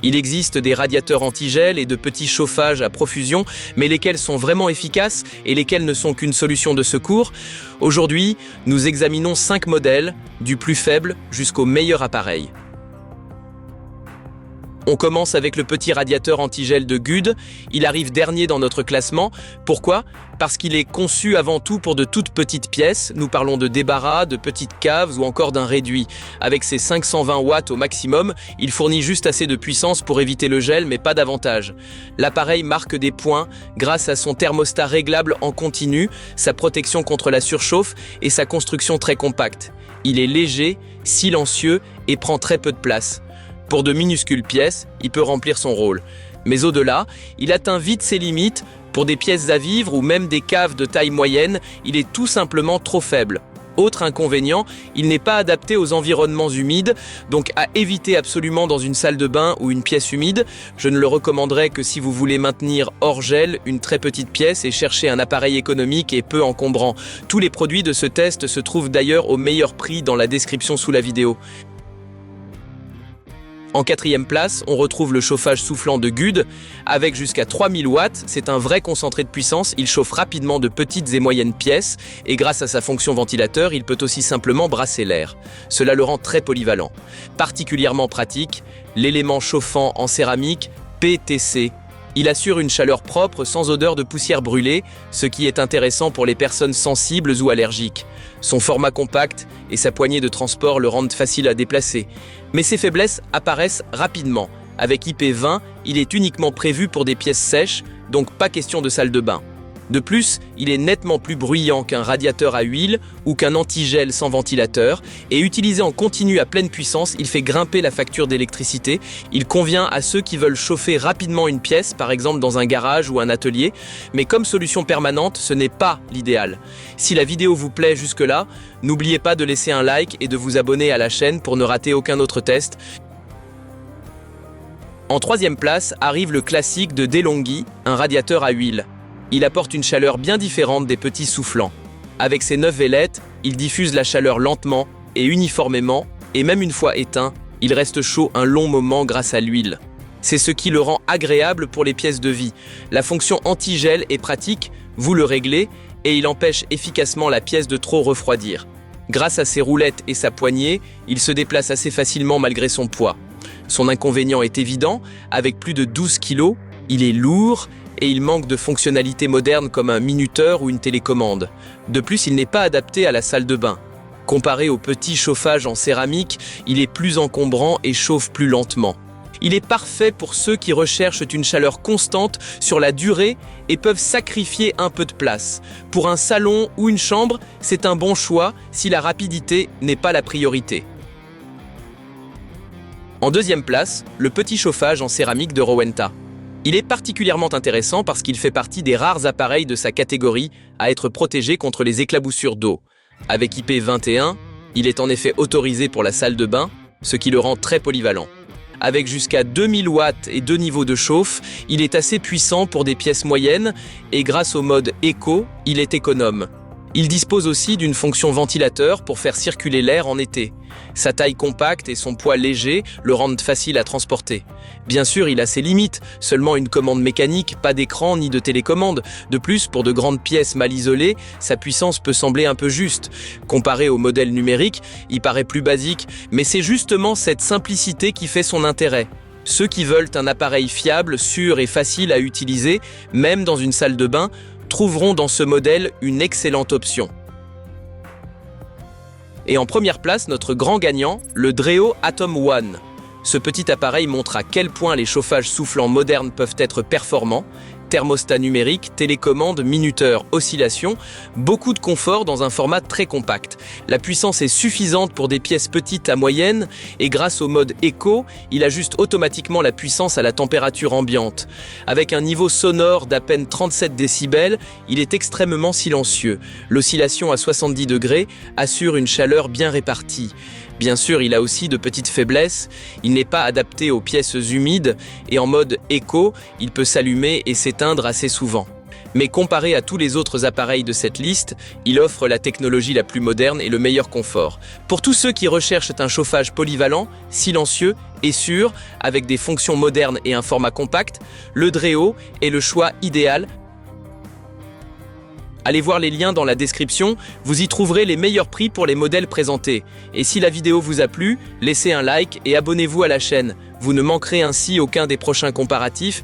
Il existe des radiateurs antigel et de petits chauffages à profusion, mais lesquels sont vraiment efficaces et lesquels ne sont qu'une solution de secours. Aujourd'hui, nous examinons 5 modèles, du plus faible jusqu'au meilleur appareil. On commence avec le petit radiateur antigel de Gude. Il arrive dernier dans notre classement. Pourquoi? Parce qu'il est conçu avant tout pour de toutes petites pièces. Nous parlons de débarras, de petites caves ou encore d'un réduit. Avec ses 520 watts au maximum, il fournit juste assez de puissance pour éviter le gel, mais pas davantage. L'appareil marque des points grâce à son thermostat réglable en continu, sa protection contre la surchauffe et sa construction très compacte. Il est léger, silencieux et prend très peu de place. Pour de minuscules pièces, il peut remplir son rôle. Mais au-delà, il atteint vite ses limites. Pour des pièces à vivre ou même des caves de taille moyenne, il est tout simplement trop faible. Autre inconvénient, il n'est pas adapté aux environnements humides, donc à éviter absolument dans une salle de bain ou une pièce humide. Je ne le recommanderais que si vous voulez maintenir hors gel une très petite pièce et chercher un appareil économique et peu encombrant. Tous les produits de ce test se trouvent d'ailleurs au meilleur prix dans la description sous la vidéo. En 4e place, on retrouve le chauffage soufflant de Gude. Avec jusqu'à 3000 watts, c'est un vrai concentré de puissance, il chauffe rapidement de petites et moyennes pièces, et grâce à sa fonction ventilateur, il peut aussi simplement brasser l'air. Cela le rend très polyvalent. Particulièrement pratique, l'élément chauffant en céramique PTC. Il assure une chaleur propre sans odeur de poussière brûlée, ce qui est intéressant pour les personnes sensibles ou allergiques. Son format compact et sa poignée de transport le rendent facile à déplacer. Mais ses faiblesses apparaissent rapidement. Avec IP20, il est uniquement prévu pour des pièces sèches, donc pas question de salle de bain. De plus, il est nettement plus bruyant qu'un radiateur à huile ou qu'un antigel sans ventilateur, et utilisé en continu à pleine puissance, il fait grimper la facture d'électricité. Il convient à ceux qui veulent chauffer rapidement une pièce, par exemple dans un garage ou un atelier, mais comme solution permanente, ce n'est pas l'idéal. Si la vidéo vous plaît jusque-là, n'oubliez pas de laisser un like et de vous abonner à la chaîne pour ne rater aucun autre test. En 3e place arrive le classique de DeLonghi, un radiateur à huile. Il apporte une chaleur bien différente des petits soufflants. Avec ses 9 ailettes, il diffuse la chaleur lentement et uniformément, et même une fois éteint, il reste chaud un long moment grâce à l'huile. C'est ce qui le rend agréable pour les pièces de vie. La fonction anti-gel est pratique, vous le réglez, et il empêche efficacement la pièce de trop refroidir. Grâce à ses roulettes et sa poignée, il se déplace assez facilement malgré son poids. Son inconvénient est évident, avec plus de 12 kg, il est lourd, et il manque de fonctionnalités modernes comme un minuteur ou une télécommande. De plus, il n'est pas adapté à la salle de bain. Comparé au petit chauffage en céramique, il est plus encombrant et chauffe plus lentement. Il est parfait pour ceux qui recherchent une chaleur constante sur la durée et peuvent sacrifier un peu de place. Pour un salon ou une chambre, c'est un bon choix si la rapidité n'est pas la priorité. En 2e place, le petit chauffage en céramique de Rowenta. Il est particulièrement intéressant parce qu'il fait partie des rares appareils de sa catégorie à être protégé contre les éclaboussures d'eau. Avec IP21, il est en effet autorisé pour la salle de bain, ce qui le rend très polyvalent. Avec jusqu'à 2000 watts et 2 niveaux de chauffe, il est assez puissant pour des pièces moyennes et grâce au mode Eco, il est économe. Il dispose aussi d'une fonction ventilateur pour faire circuler l'air en été. Sa taille compacte et son poids léger le rendent facile à transporter. Bien sûr, il a ses limites, seulement une commande mécanique, pas d'écran ni de télécommande. De plus, pour de grandes pièces mal isolées, sa puissance peut sembler un peu juste. Comparé au modèle numérique, il paraît plus basique, mais c'est justement cette simplicité qui fait son intérêt. Ceux qui veulent un appareil fiable, sûr et facile à utiliser, même dans une salle de bain, trouveront dans ce modèle une excellente option. Et en première place, notre grand gagnant, le Dreo Atom One. Ce petit appareil montre à quel point les chauffages soufflants modernes peuvent être performants. Thermostat numérique, télécommande, minuteur, oscillation, beaucoup de confort dans un format très compact. La puissance est suffisante pour des pièces petites à moyennes et grâce au mode Eco, il ajuste automatiquement la puissance à la température ambiante. Avec un niveau sonore d'à peine 37 décibels, il est extrêmement silencieux. L'oscillation à 70 degrés assure une chaleur bien répartie. Bien sûr, il a aussi de petites faiblesses, il n'est pas adapté aux pièces humides et en mode Eco, il peut s'allumer et s'éteindre assez souvent. Mais comparé à tous les autres appareils de cette liste, il offre la technologie la plus moderne et le meilleur confort. Pour tous ceux qui recherchent un chauffage polyvalent, silencieux et sûr, avec des fonctions modernes et un format compact, le Dreo est le choix idéal. Allez voir les liens dans la description, vous y trouverez les meilleurs prix pour les modèles présentés. Et si la vidéo vous a plu, laissez un like et abonnez-vous à la chaîne. Vous ne manquerez ainsi aucun des prochains comparatifs.